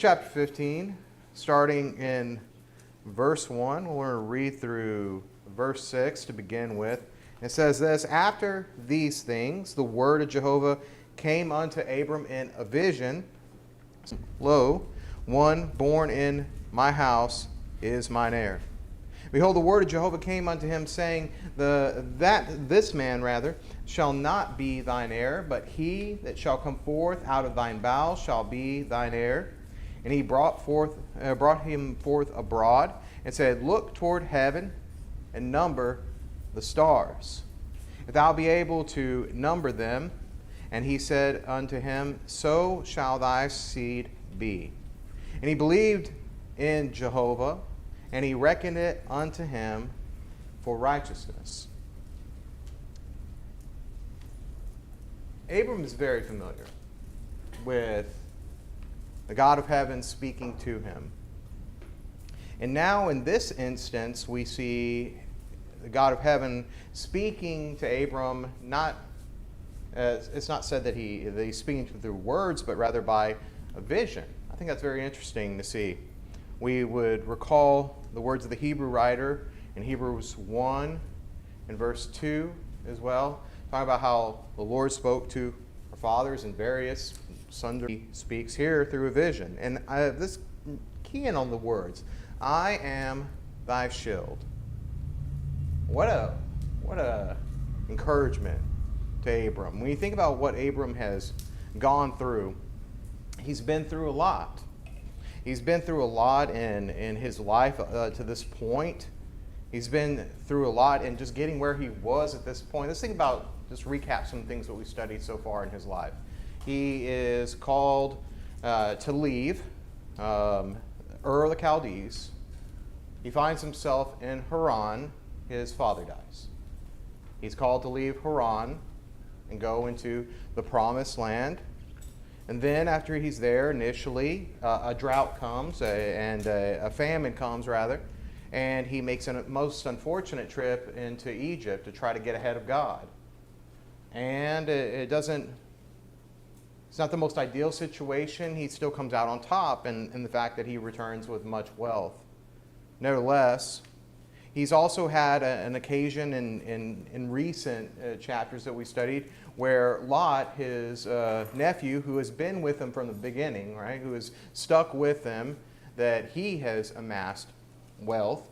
chapter 15, starting in verse 1. We're going to read through verse 6 to begin with. It says this: After these things, the word of Jehovah came unto Abram in a vision. Lo, one born in my house is mine heir. Behold, the word of Jehovah came unto him, saying, this man shall not be thine heir, but he that shall come forth out of thine bowels shall be thine heir. And he brought him forth abroad, and said, Look toward heaven, and number the stars, if thou be able to number them. And he said unto him, So shall thy seed be. And he believed in Jehovah, and he reckoned it unto him for righteousness. Abram is very familiar with the God of heaven speaking to him. And now in this instance, we see the God of heaven speaking to Abram, it's not said that he's speaking through words, but rather by a vision. I think that's very interesting to see. We would recall the words of the Hebrew writer in Hebrews 1 and verse 2 as well, talking about how the Lord spoke to our fathers in various sundry. He speaks here through a vision. And this key in on the words, I am thy shield. What a encouragement to Abram. When you think about what Abram has gone through, he's been through a lot. He's been through a lot in his life to this point. He's been through a lot in just getting where he was at this point. Let's think about, just recap some things that we've studied so far in his life. He is called to leave Ur of the Chaldees. He finds himself in Haran. His father dies. He's called to leave Haran and go into the promised land. And then after he's there, initially, a drought comes, and a famine comes, rather, and he makes a most unfortunate trip into Egypt to try to get ahead of God. And it's not the most ideal situation. He still comes out on top in the fact that he returns with much wealth. Nevertheless, he's also had an occasion in recent chapters that we studied where Lot, his nephew, who has been with him from the beginning, right, who has stuck with him, that he has amassed wealth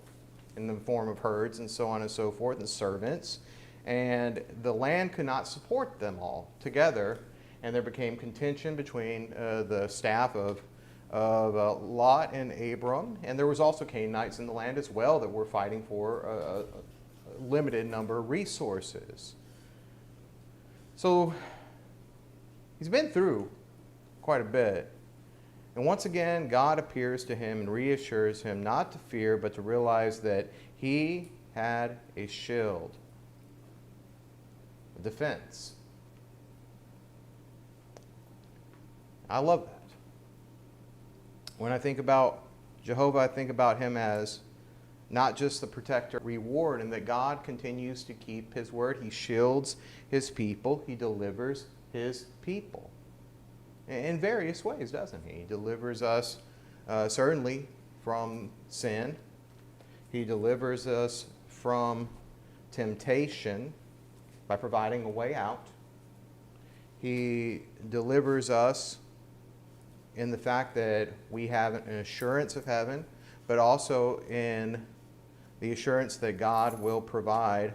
in the form of herds and so on and so forth, and servants, and the land could not support them all together, and there became contention between the staff of Lot and Abram, and there was also Canaanites in the land as well that were fighting for a limited number of resources. So he's been through quite a bit. And once again, God appears to him and reassures him not to fear, but to realize that he had a shield, a defense. I love that. When I think about Jehovah, I think about him as not just the protector, reward, and that God continues to keep his word. He shields his people. He delivers his people in various ways, doesn't he? He delivers us certainly from sin. He delivers us from temptation by providing a way out. He delivers us in the fact that we have an assurance of heaven, but also in the assurance that God will provide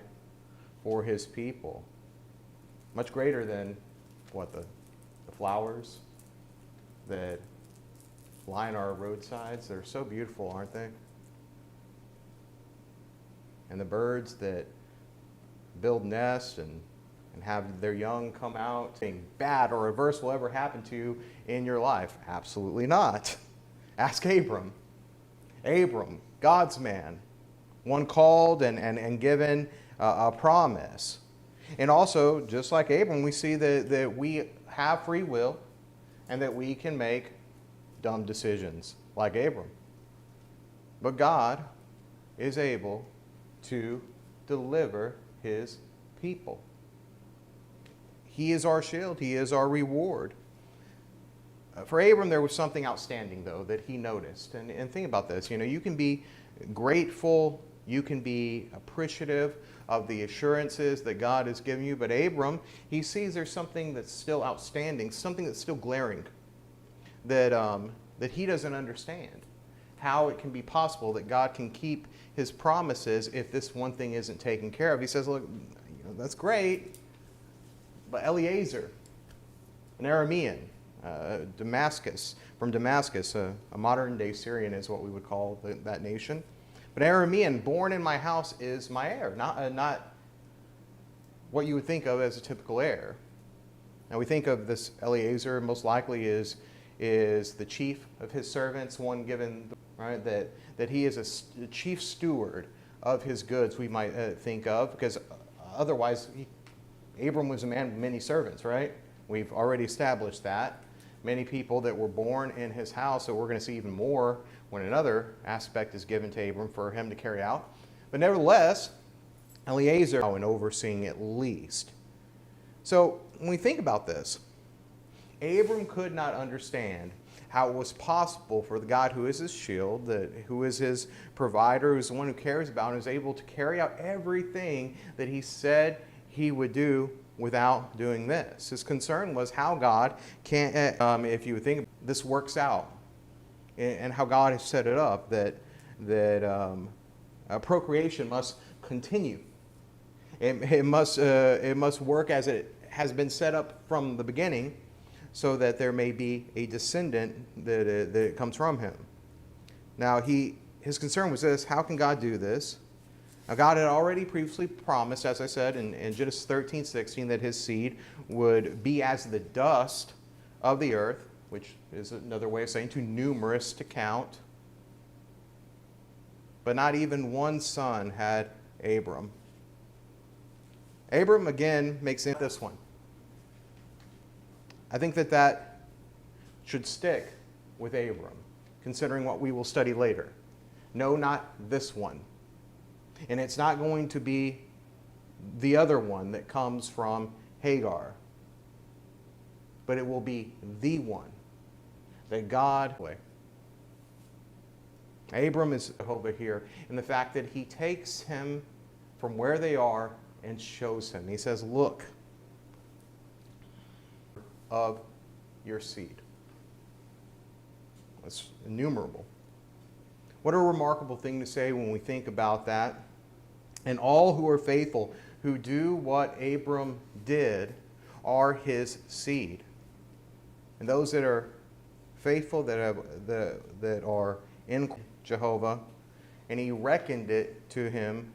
for his people. Much greater than the flowers that line our roadsides. They're so beautiful, aren't they? And the birds that build nests and have their young come out. Anything bad or reverse will ever happen to you in your life? Absolutely not. Ask Abram. Abram, God's man, one called and given a promise. And also, just like Abram, we see that we have free will and that we can make dumb decisions like Abram. But God is able to deliver his people. He is our shield. He is our reward. For Abram, there was something outstanding, though, that he noticed. And think about this. You can be grateful, you can be appreciative of the assurances that God has given you. But Abram, he sees there's something that's still outstanding, something that's still glaring, that he doesn't understand. How it can be possible that God can keep his promises if this one thing isn't taken care of. He says, look, that's great, but Eliezer, an Aramean, from Damascus, a modern-day Syrian is what we would call that nation. But Aramean, born in my house, is my heir, not what you would think of as a typical heir. Now we think of this Eliezer, most likely is the chief of his servants, one given, right, that he is a chief steward of his goods, we might think of, because otherwise Abram was a man with many servants, right? We've already established that. Many people that were born in his house, so we're going to see even more when another aspect is given to Abram for him to carry out. But nevertheless, Eliezer and overseeing at least. So when we think about this, Abram could not understand how it was possible for the God who is his shield, who is his provider, who's the one who cares about him, is able to carry out everything that he said he would do without doing this. His concern was how God can, if you would think this works out, and how God has set it up, that procreation must continue. It must work as it has been set up from the beginning, so that there may be a descendant that comes from him. Now his concern was this: how can God do this? Now, God had already previously promised, as I said in Genesis 13:16, that his seed would be as the dust of the earth, which is another way of saying too numerous to count. But not even one son had Abram. Abram, again, makes it this one. I think that should stick with Abram, considering what we will study later. No, not this one. And it's not going to be the other one that comes from Hagar. But it will be the one that God... Abram is over here in the fact that he takes him from where they are and shows him. He says, look, of your seed. That's innumerable. What a remarkable thing to say when we think about that. And all who are faithful, who do what Abram did, are his seed. And those that are faithful, that are in Jehovah, and he reckoned it to him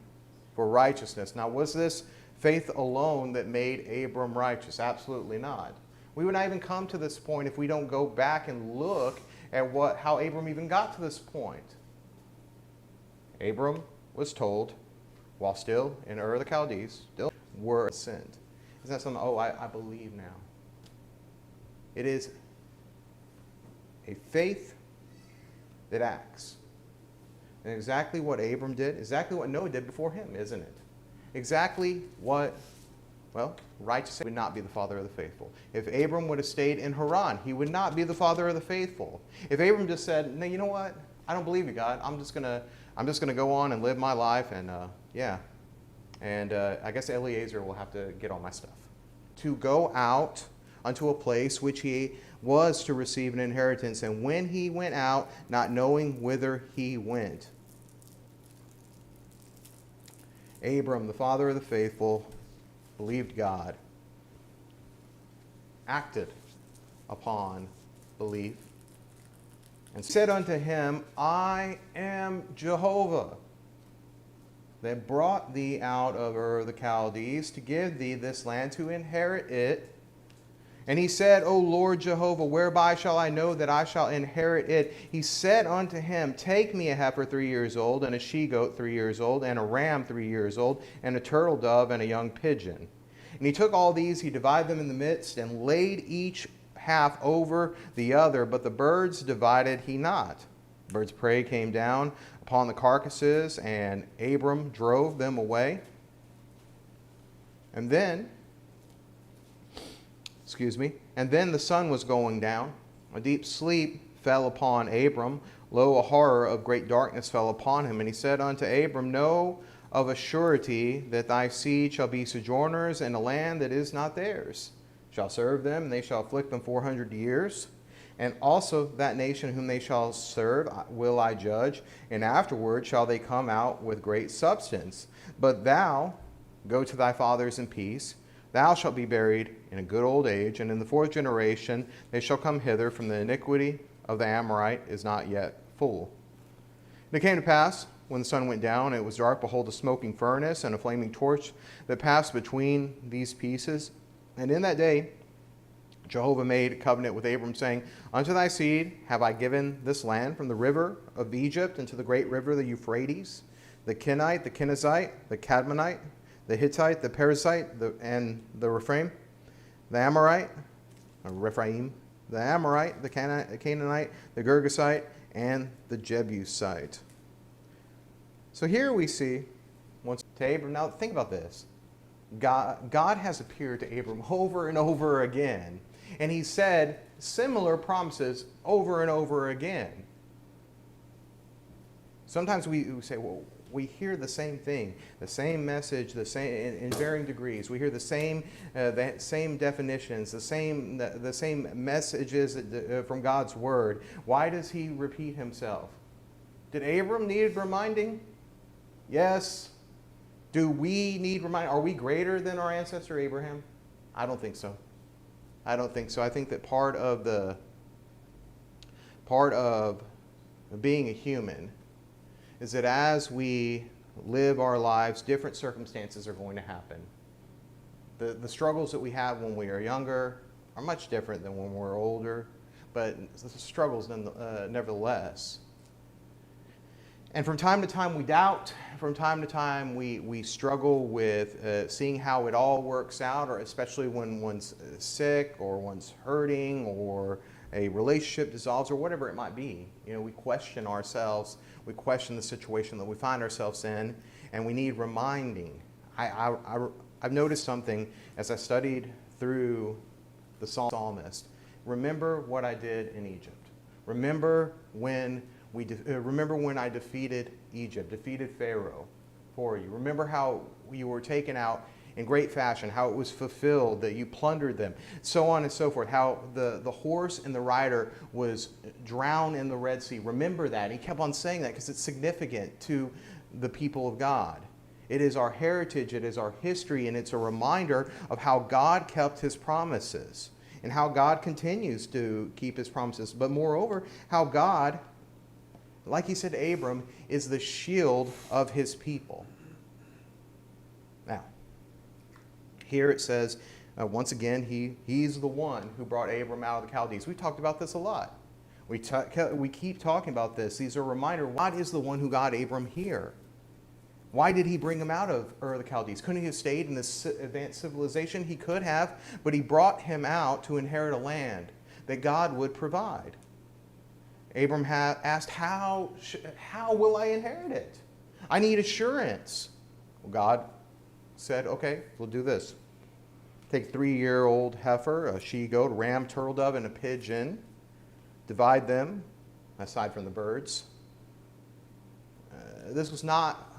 for righteousness. Now, was this faith alone that made Abram righteous? Absolutely not. We would not even come to this point if we don't go back and look at how Abram even got to this point. Abram was told, while still in Ur of the Chaldees, still were sinned. Isn't that something, I believe now? It is a faith that acts. And exactly what Abram did, exactly what Noah did before him, isn't it? Exactly what, righteousness would not be the father of the faithful. If Abram would have stayed in Haran, he would not be the father of the faithful. If Abram just said, no, you know what? I don't believe you, God. I'm just gonna go on and live my life, and I guess Eliezer will have to get all my stuff. To go out unto a place which he was to receive an inheritance, and when he went out, not knowing whither he went. Abram, the father of the faithful, believed God, acted upon belief, and said unto him, I am Jehovah, that brought thee out of Ur of the Chaldees to give thee this land to inherit it. And he said, O Lord Jehovah, whereby shall I know that I shall inherit it? He said unto him, take me a heifer 3 years old, and a she-goat 3 years old, and a ram 3 years old, and a turtle dove, and a young pigeon. And he took all these, he divided them in the midst, and laid each half over the other, but the birds divided he not. The birds of prey came down upon the carcasses, and Abram drove them away. And then the sun was going down, A deep sleep fell upon Abram. Lo, a horror of great darkness fell upon him. And he said unto Abram, Know of a surety that thy seed shall be sojourners in a land that is not theirs. Shall serve them, and they shall afflict them 400 years. And also that nation whom they shall serve will I judge, and afterward shall they come out with great substance. But thou go to thy fathers in peace. Thou shalt be buried in a good old age, and in the fourth generation they shall come hither, from the iniquity of the Amorite is not yet full. And it came to pass, when the sun went down, and it was dark, behold, a smoking furnace and a flaming torch that passed between these pieces. And in that day Jehovah made a covenant with Abram, saying, Unto thy seed have I given this land, from the river of Egypt unto the great river, the Euphrates, the Kenite, the Kenizzite, the Cadmonite, the Hittite, the Perizzite, and the Rephaim, the Amorite, the Amorite, the Canaanite, the Girgasite, and the Jebusite. So here we see, once to Abram, now think about this. God has appeared to Abram over and over again, and he said similar promises over and over again. Sometimes we say, well, we hear the same thing, the same message, the same in varying degrees. We hear the same definitions, the same messages from God's word. Why does he repeat himself? Did Abram need reminding? Yes. Do we need reminding? Are we greater than our ancestor Abraham? I don't think so. I don't think so. I think that part of being a human is that as we live our lives, different circumstances are going to happen. The struggles that we have when we are younger are much different than when we're older, but the struggles nevertheless. And from time to time we doubt. From time to time we struggle with seeing how it all works out, or especially when one's sick or one's hurting or a relationship dissolves or whatever it might be. You know, we question ourselves. We question the situation that we find ourselves in, and we need reminding. I've noticed something as I studied through the psalmist. Remember what I did in Egypt. Remember when I defeated Egypt, defeated Pharaoh for you. Remember how you were taken out in great fashion, how it was fulfilled, that you plundered them, so on and so forth, how the horse and the rider was drowned in the Red Sea. Remember that. He kept on saying that because it's significant to the people of God. It is our heritage, it is our history, and it's a reminder of how God kept his promises and how God continues to keep his promises. But moreover, how God, like he said to Abram, is the shield of his people. Now, here it says, once again, he's the one who brought Abram out of the Chaldees. We've talked about this a lot. We keep talking about this. These are a reminder. God is the one who got Abram here. Why did he bring him out of Ur of the Chaldees? Couldn't he have stayed in this advanced civilization? He could have, but he brought him out to inherit a land that God would provide. Abram asked, how will I inherit it? I need assurance. Well, God said, okay, we'll do this. Take a 3-year-old heifer, a she-goat, a ram, turtle dove, and a pigeon. Divide them, aside from the birds. This was not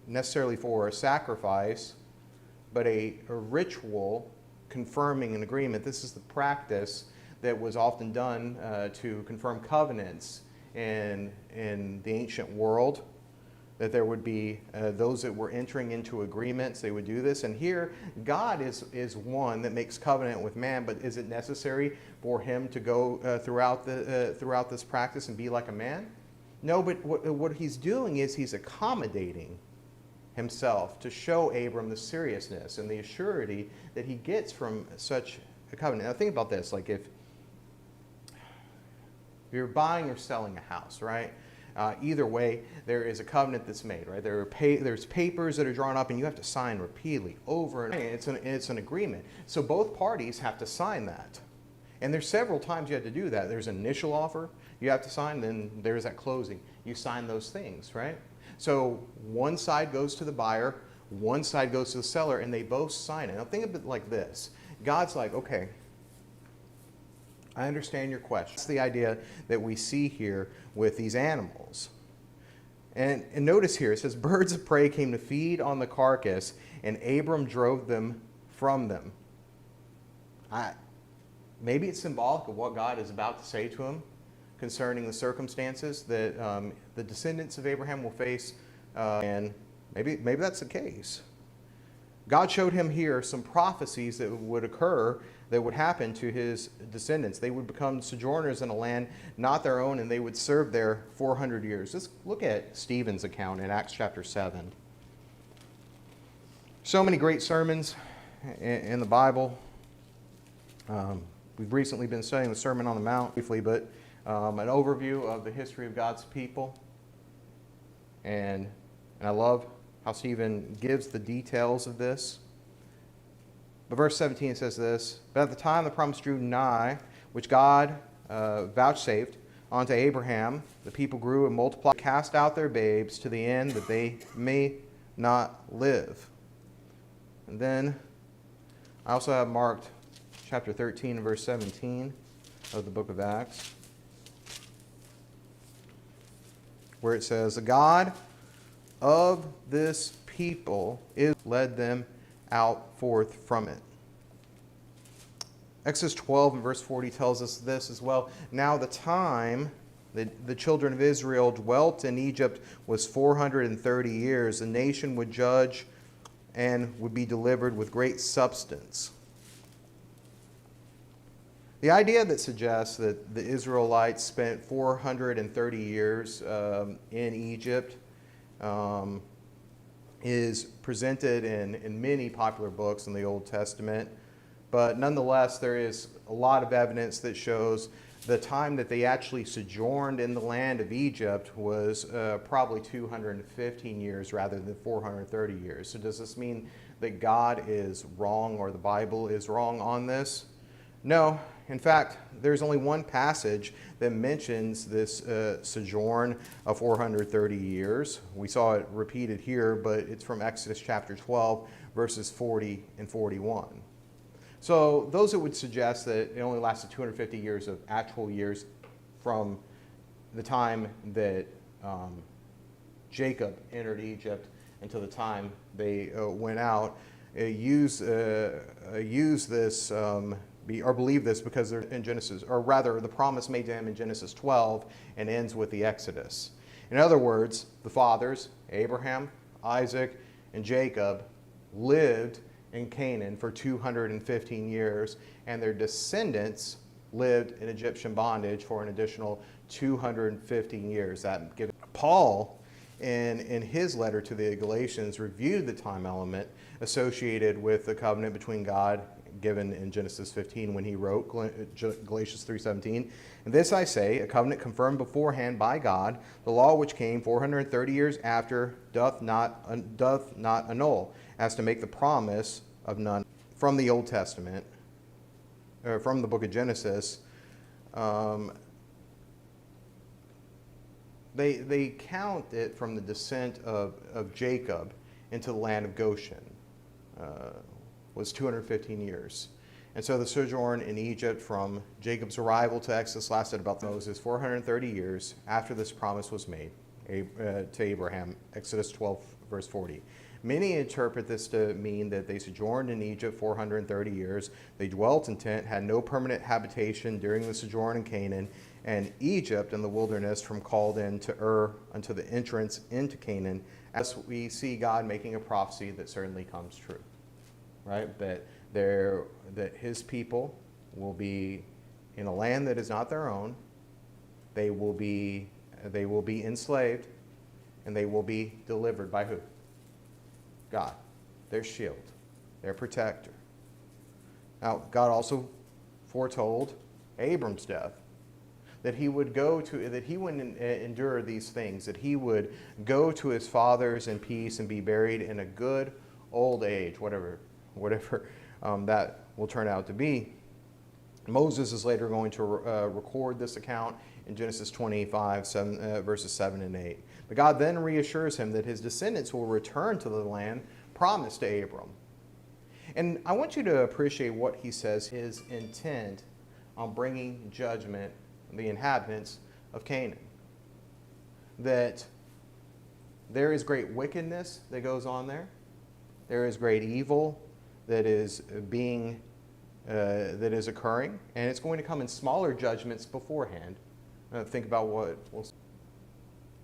necessarily for a sacrifice, but a ritual confirming an agreement. This is the practice that was often done to confirm covenants in the ancient world, that there would be those that were entering into agreements, they would do this. And here, God is one that makes covenant with man, but is it necessary for him to go throughout this practice and be like a man? No, but what he's doing is he's accommodating himself to show Abram the seriousness and the assurity that he gets from such a covenant. Now think about this, like if you're buying or selling a house, right? Either way, there is a covenant that's made, right? There's papers that are drawn up, and you have to sign repeatedly over and over. It's an agreement. So both parties have to sign that. And there's several times you have to do that. There's an initial offer you have to sign, then there's that closing. You sign those things, right? So one side goes to the buyer, one side goes to the seller, and they both sign it. Now think of it like this. God's like, okay, I understand your question. That's the idea that we see here with these animals. And notice here, it says, birds of prey came to feed on the carcass, and Abram drove them from them. Maybe it's symbolic of what God is about to say to him concerning the circumstances that the descendants of Abraham will face, and maybe that's the case. God showed him here some prophecies that would occur, that would happen to his descendants. They would become sojourners in a land not their own, and they would serve there 400 years. Let's look at Stephen's account in Acts chapter 7. So many great sermons in the Bible. We've recently been studying the Sermon on the Mount briefly, but an overview of the history of God's people. And I love how Stephen gives the details of this. But verse 17 says this, "But at the time the promise drew nigh, which God vouchsafed unto Abraham, the people grew and multiplied, cast out their babes to the end that they may not live." And then I also have marked chapter 13 and verse 17 of the book of Acts, where it says, "The God of this people is led them out forth from it." Exodus 12 and verse 40 tells us this as well. "Now the time that the children of Israel dwelt in Egypt was 430 years. The nation would judge and would be delivered with great substance." The idea that suggests that the Israelites spent 430 years in Egypt is presented in many popular books in the Old Testament. But nonetheless, there is a lot of evidence that shows the time that they actually sojourned in the land of Egypt was probably 215 years rather than 430 years. So does this mean that God is wrong or the Bible is wrong on this? No. In fact, there's only one passage that mentions this sojourn of 430 years. We saw it repeated here, but it's from Exodus chapter 12, verses 40 and 41. So those that would suggest that it only lasted 250 years of actual years from the time that Jacob entered Egypt until the time they went out, use this or believe this because they're in Genesis, or rather the promise made to him in Genesis 12 and ends with the Exodus. In other words, the fathers, Abraham, Isaac, and Jacob, lived in Canaan for 215 years, and their descendants lived in Egyptian bondage for an additional 215 years. That gives Paul, in his letter to the Galatians, reviewed the time element associated with the covenant between God given in Genesis 15 when he wrote Galatians 3:17. "And this I say, a covenant confirmed beforehand by God, the law which came 430 years after doth not annul, as to make the promise of none." From the Old Testament, or from the book of Genesis, they count it from the descent of Jacob into the land of Goshen. Was 215 years. And so the sojourn in Egypt from Jacob's arrival to Exodus lasted about Moses 430 years after this promise was made to Abraham, Exodus 12, verse 40. Many interpret this to mean that they sojourned in Egypt 430 years. They dwelt in tent, had no permanent habitation during the sojourn in Canaan, and Egypt in the wilderness from called in to unto the entrance into Canaan. As we see God making a prophecy that certainly comes true. Right, that his people will be in a land that is not their own. They will be enslaved, and they will be delivered by who? God, their shield, their protector. Now, God also foretold Abram's death, that he would endure these things, that he would go to his fathers in peace and be buried in a good old age, whatever that will turn out to be. Moses is later going to record this account in Genesis 25, verses 7 and 8. But God then reassures him that his descendants will return to the land promised to Abram. And I want you to appreciate what he says his intent on bringing judgment on the inhabitants of Canaan. That there is great wickedness that goes on there. There is great evil that is occurring, and it's going to come in smaller judgments beforehand. Think about what we'll see.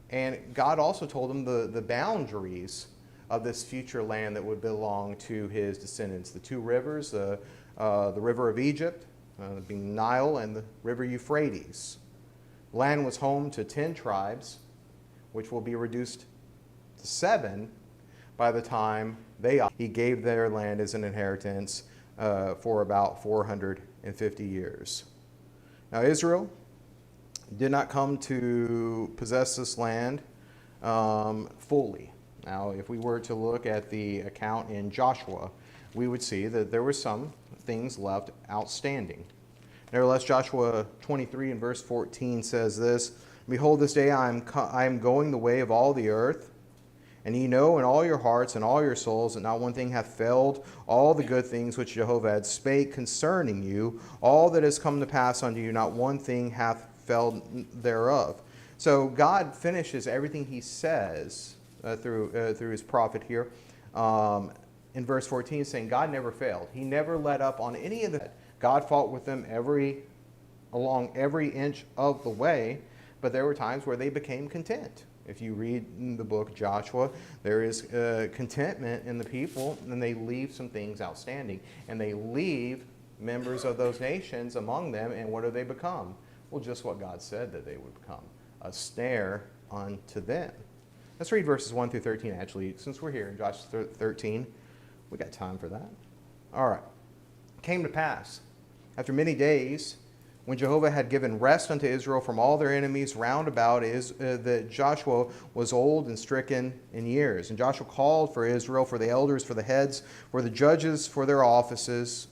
And God also told them the boundaries of this future land that would belong to his descendants. The two rivers, the river of Egypt, being Nile, and the river Euphrates. Land was home to 10 tribes, which will be reduced to 7 by the time he gave their land as an inheritance for about 450 years. Now Israel did not come to possess this land fully. Now, if we were to look at the account in Joshua, we would see that there were some things left outstanding. Nevertheless, Joshua 23 and verse 14 says this, "Behold, this day I am going the way of all the earth, and ye know in all your hearts and all your souls that not one thing hath failed, all the good things which Jehovah had spake concerning you, all that has come to pass unto you, not one thing hath failed thereof." So God finishes everything he says through his prophet here in verse 14, saying God never failed. He never let up on any of that. God fought with them along every inch of the way, but there were times where they became content. If you read in the book Joshua, there is contentment in the people, and they leave some things outstanding. And they leave members of those nations among them, and what do they become? Well, just what God said that they would become, a snare unto them. Let's read verses 1 through 13, actually. Since we're here in Joshua 13, we got time for that. All right. It came to pass, after many days, when Jehovah had given rest unto Israel from all their enemies round about, that Joshua was old and stricken in years. And Joshua called for Israel, for the elders, for the heads, for the judges, for their officers,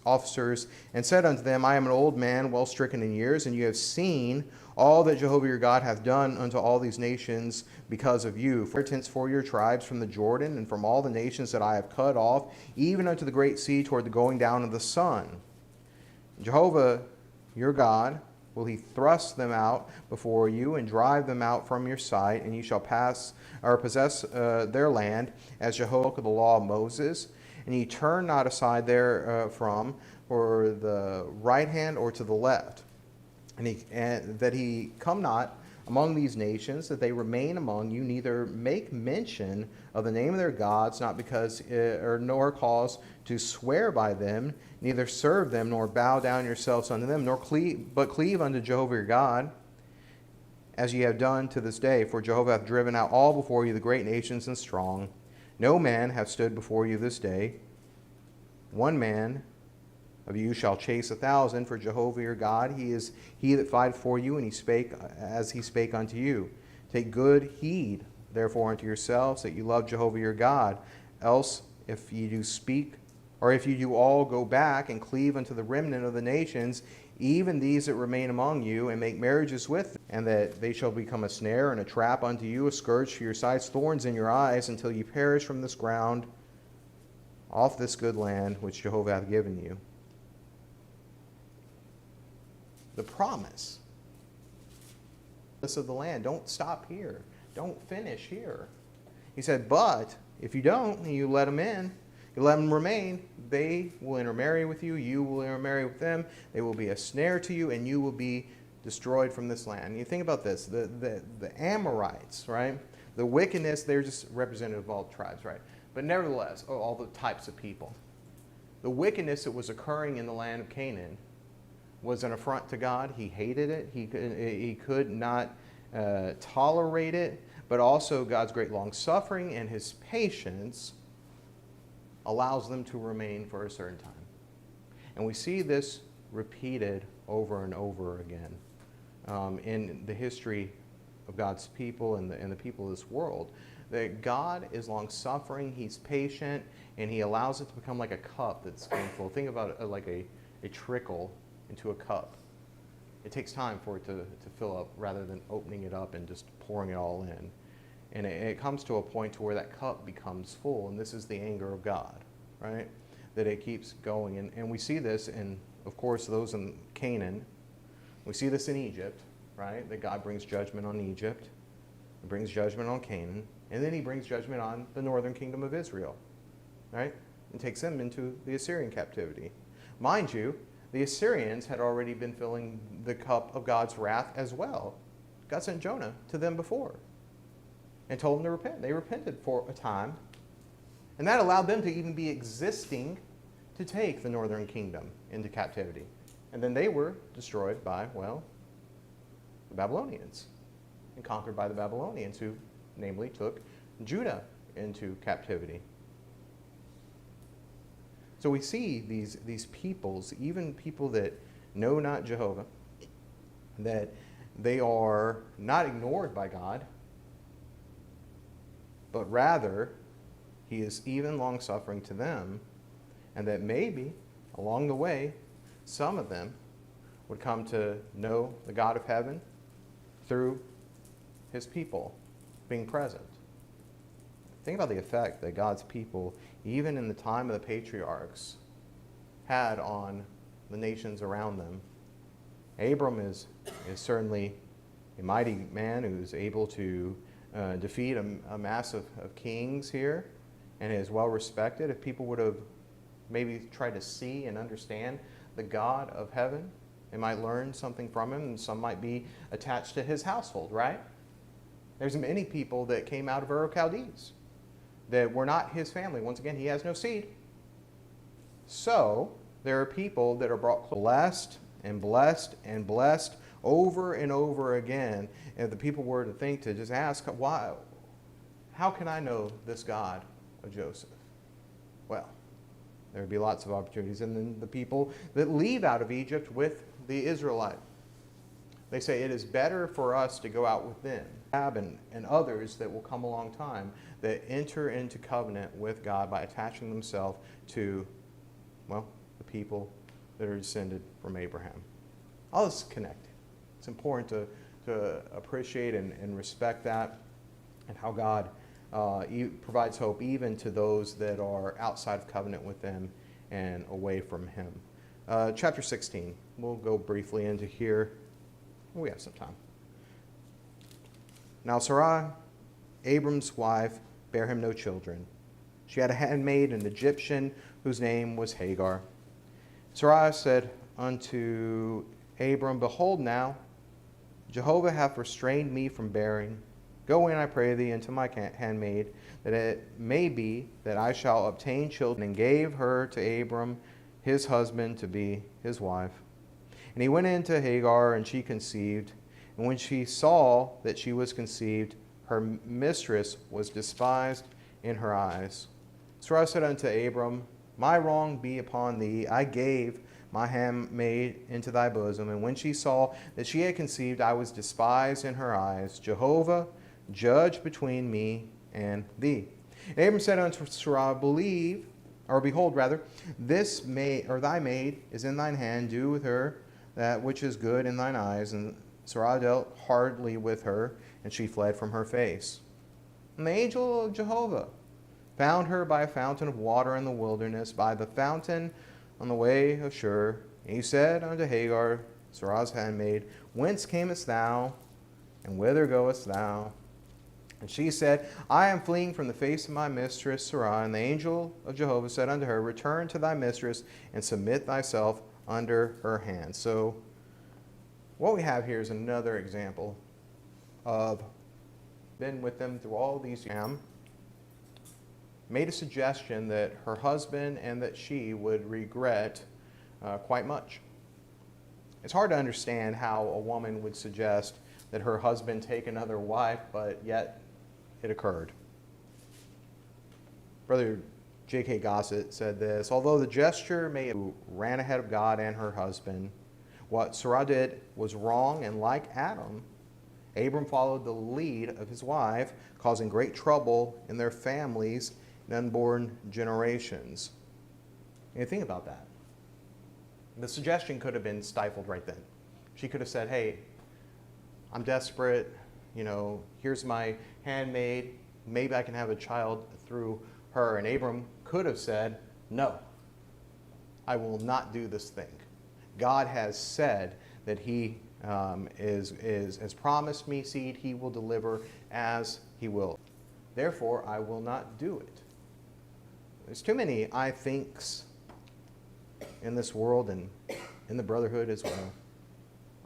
and said unto them, I am an old man, well stricken in years, and you have seen all that Jehovah your God hath done unto all these nations because of you. For your tribes from the Jordan, and from all the nations that I have cut off, even unto the great sea toward the going down of the sun. Jehovah your God, will he thrust them out before you and drive them out from your sight, and you shall possess their land, as Jehovah spoke of the law of Moses, and ye turn not aside therefrom for the right hand or to the left, and that he come not among these nations, that they remain among you, neither make mention of the name of their gods, not because nor cause to swear by them, neither serve them, nor bow down yourselves unto them, but cleave unto Jehovah your God, as ye have done to this day. For Jehovah hath driven out all before you the great nations and strong. No man hath stood before you this day. One man of you shall chase 1,000, for Jehovah your God, he is he that fighteth for you, and he spake as he spake unto you. Take good heed, therefore, unto yourselves, that you love Jehovah your God. Else, if ye do speak, or if you do all go back and cleave unto the remnant of the nations, even these that remain among you, and make marriages with them, and that they shall become a snare and a trap unto you, a scourge for your sides, thorns in your eyes, until you perish from this ground, off this good land which Jehovah hath given you. The promise of the land. Don't stop here. Don't finish here. He said, but if you don't, and you let them in, you let them remain, they will intermarry with you, you will intermarry with them, they will be a snare to you, and you will be destroyed from this land. And you think about this, the Amorites, right? The wickedness, they're just representative of all the tribes, right? But nevertheless, all the types of people. The wickedness that was occurring in the land of Canaan was an affront to God. He hated it. He could not tolerate it. But also God's great long-suffering and his patience allows them to remain for a certain time. And we see this repeated over and over again in the history of God's people and the people of this world. That God is long-suffering, he's patient, and he allows it to become like a cup that's full. Think about it like a trickle into a cup. It takes time for it to fill up rather than opening it up and just pouring it all in. And it comes to a point to where that cup becomes full, and this is the anger of God, right? That it keeps going. And we see this in, of course, those in Canaan, We see this in Egypt, right? That God brings judgment on Egypt. He brings judgment on Canaan. And then he brings judgment on the northern kingdom of Israel, right? And takes them into the Assyrian captivity. Mind you, the Assyrians had already been filling the cup of God's wrath as well. God sent Jonah to them before and told them to repent. They repented for a time. And that allowed them to even be existing to take the northern kingdom into captivity. And then they were destroyed by, well, the Babylonians and conquered by the Babylonians, who namely took Judah into captivity. So we see these peoples, even people that know not Jehovah, that they are not ignored by God, but rather he is even long-suffering to them, and that maybe along the way some of them would come to know the God of heaven through his people being present. Think about the effect that God's people, even in the time of the patriarchs, had on the nations around them. Abram is certainly a mighty man who's able to defeat a mass of kings here and is well respected. If people would have maybe tried to see and understand the God of heaven, they might learn something from him, and some might be attached to his household, right? There's many people that came out of Ur Chaldees that were not his family. Once again, he has no seed. So there are people that are brought blessed and blessed and blessed over and over again. And if the people were to think, to just ask, why, how can I know this God of Joseph? Well, there would be lots of opportunities. And then the people that leave out of Egypt with the Israelite, they say it is better for us to go out with them and others that will come along time that enter into covenant with God by attaching themselves to, well, the people that are descended from Abraham. All this is connected. It's important to appreciate and respect that, and how God provides hope even to those that are outside of covenant with them and away from him. Chapter 16. We'll go briefly into here. We have some time. Now Sarai, Abram's wife, bare him no children. She had a handmaid, an Egyptian, whose name was Hagar. Sarai said unto Abram, Behold now, Jehovah hath restrained me from bearing. Go in, I pray thee, unto my handmaid, that it may be that I shall obtain children. And gave her to Abram, his husband, to be his wife. And he went in to Hagar, and she conceived. And when she saw that she was conceived, her mistress was despised in her eyes. Sarai said unto Abram, My wrong be upon thee. I gave my handmaid into thy bosom. And when she saw that she had conceived, I was despised in her eyes. Jehovah, judge between me and thee. And Abram said unto Sarai, Behold, this maid, or thy maid, is in thine hand. Do with her that which is good in thine eyes. And Sarai dealt hardly with her, and she fled from her face. And the angel of Jehovah found her by a fountain of water in the wilderness, by the fountain on the way of Shur. And he said unto Hagar, Sarai's handmaid, Whence camest thou, and whither goest thou? And she said, I am fleeing from the face of my mistress Sarai. And the angel of Jehovah said unto her, Return to thy mistress, and submit thyself under her hand. So what we have here is another example of been with them through all these years, made a suggestion that her husband and that she would regret quite much. It's hard to understand how a woman would suggest that her husband take another wife, but yet it occurred. Brother J.K. Gossett said this, Although the gesture may have ran ahead of God and her husband, what Sarai did was wrong, and like Adam, Abram followed the lead of his wife, causing great trouble in their families and unborn generations. And think about that. The suggestion could have been stifled right then. She could have said, hey, I'm desperate, here's my handmaid, maybe I can have a child through her. And Abram could have said, no, I will not do this thing. God has said that he has promised me seed, he will deliver as he will. Therefore, I will not do it. There's too many I thinks in this world and in the brotherhood as well.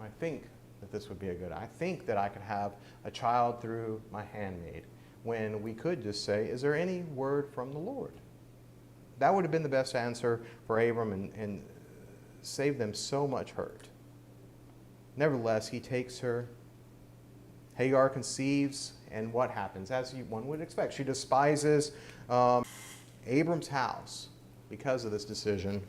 I think that this would be a good. I think that I could have a child through my handmaid, when we could just say, is there any word from the Lord? That would have been the best answer for Abram and saved them so much hurt. Nevertheless, he takes her. Hagar conceives, and what happens? As one would expect, she despises Abram's house because of this decision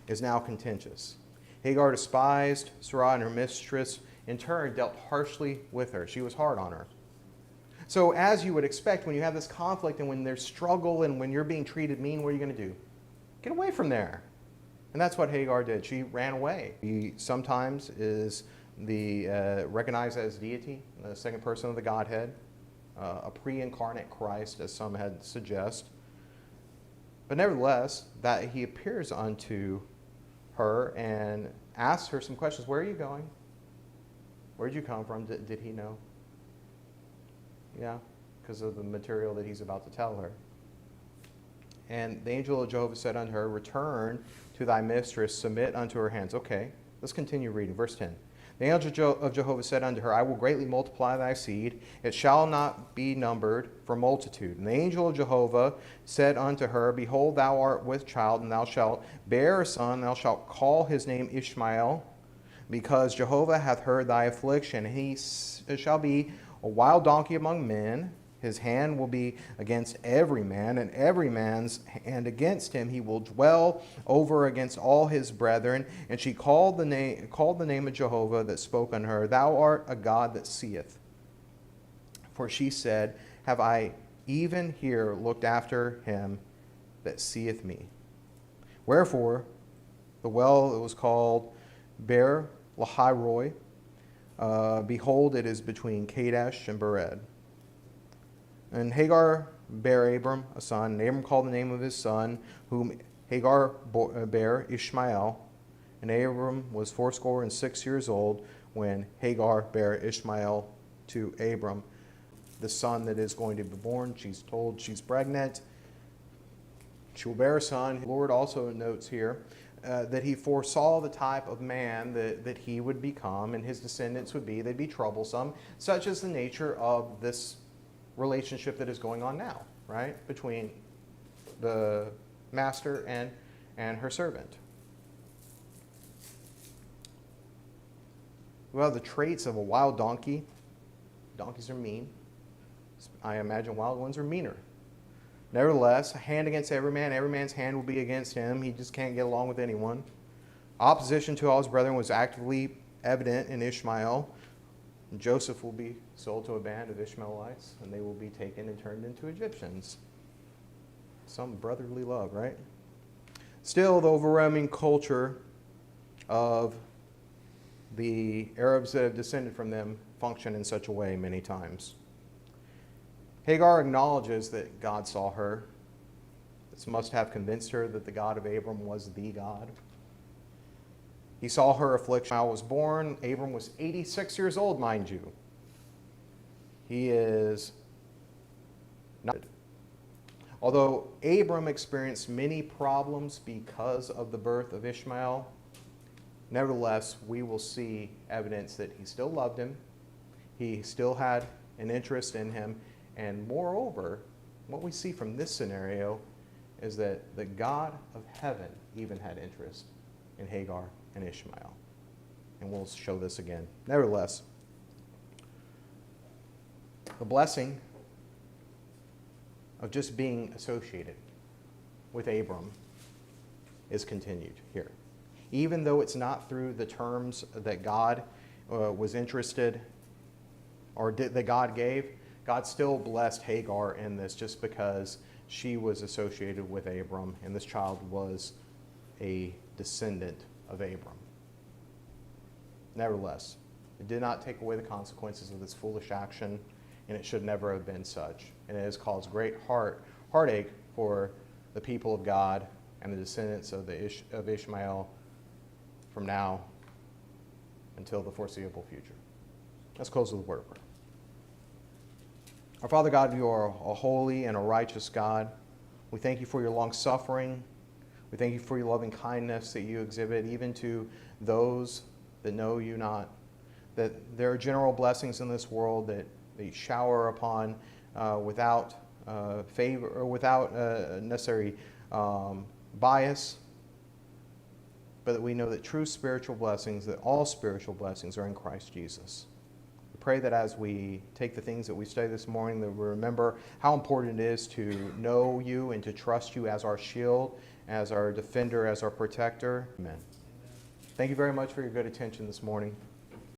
is now contentious. Hagar despised Sarai, and her mistress in turn dealt harshly with her. She was hard on her. So as you would expect, when you have this conflict and when there's struggle and when you're being treated mean, what are you going to do? Get away from there. And that's what Hagar did. She ran away. He sometimes is recognized as deity, the second person of the Godhead, a pre-incarnate Christ, as some had suggest. But nevertheless, that he appears unto her and asks her some questions. Where are you going? Where did you come from? Did he know? Yeah, because of the material that he's about to tell her. And the angel of Jehovah said unto her, return to thy mistress, submit unto her hands. Okay, let's continue reading. Verse 10. The angel of Jehovah said unto her, I will greatly multiply thy seed. It shall not be numbered for multitude. And the angel of Jehovah said unto her, behold, thou art with child, and thou shalt bear a son. Thou shalt call his name Ishmael, because Jehovah hath heard thy affliction. He shall be a wild donkey among men. His hand will be against every man, and every man's hand against him. He will dwell over against all his brethren. And she called the name of Jehovah that spoke unto her, thou art a God that seeth. For she said, have I even here looked after him that seeth me? Wherefore, the well that was called Beer Lahai Roi, behold, it is between Kadesh and Bered. And Hagar bare Abram a son, and Abram called the name of his son, whom Hagar bare Ishmael. And Abram was 86 years old when Hagar bare Ishmael to Abram, the son that is going to be born. She's told she's pregnant. She will bear a son. The Lord also notes here that he foresaw the type of man that he would become and his descendants would be. They'd be troublesome, such as the nature of this relationship that is going on now, right? Between the master and her servant. Well, the traits of a wild donkey. Donkeys are mean. I imagine wild ones are meaner. Nevertheless, a hand against every man. Every man's hand will be against him. He just can't get along with anyone. Opposition to all his brethren was actively evident in Ishmael. Joseph will be sold to a band of Ishmaelites, and they will be taken and turned into Egyptians. Some brotherly love, right? Still, the overwhelming culture of the Arabs that have descended from them function in such a way many times. Hagar acknowledges that God saw her. This must have convinced her that the God of Abram was the God. He saw her affliction. Ishmael was born. Abram was 86 years old, mind you. He is not. Although Abram experienced many problems because of the birth of Ishmael, nevertheless, we will see evidence that he still loved him. He still had an interest in him. And moreover, what we see from this scenario is that the God of heaven even had interest in Hagar and Ishmael. And we'll show this again. Nevertheless, the blessing of just being associated with Abram is continued here. Even though it's not through the terms that God was interested or that God gave, God still blessed Hagar in this just because she was associated with Abram, and this child was a descendant of Abram. Nevertheless, it did not take away the consequences of this foolish action, and it should never have been such. And it has caused great heartache for the people of God and the descendants of Ishmael from now until the foreseeable future. Let's close with a word of prayer. Our Father God, you are a holy and a righteous God. We thank you for your long suffering. We thank you for your loving kindness that you exhibit even to those that know you not. That there are general blessings in this world that you shower upon without favor or without necessary bias, but that we know that true spiritual blessings, that all spiritual blessings are in Christ Jesus. We pray that as we take the things that we study this morning, that we remember how important it is to know you and to trust you as our shield, as our defender, as our protector. Amen. Thank you very much for your good attention this morning.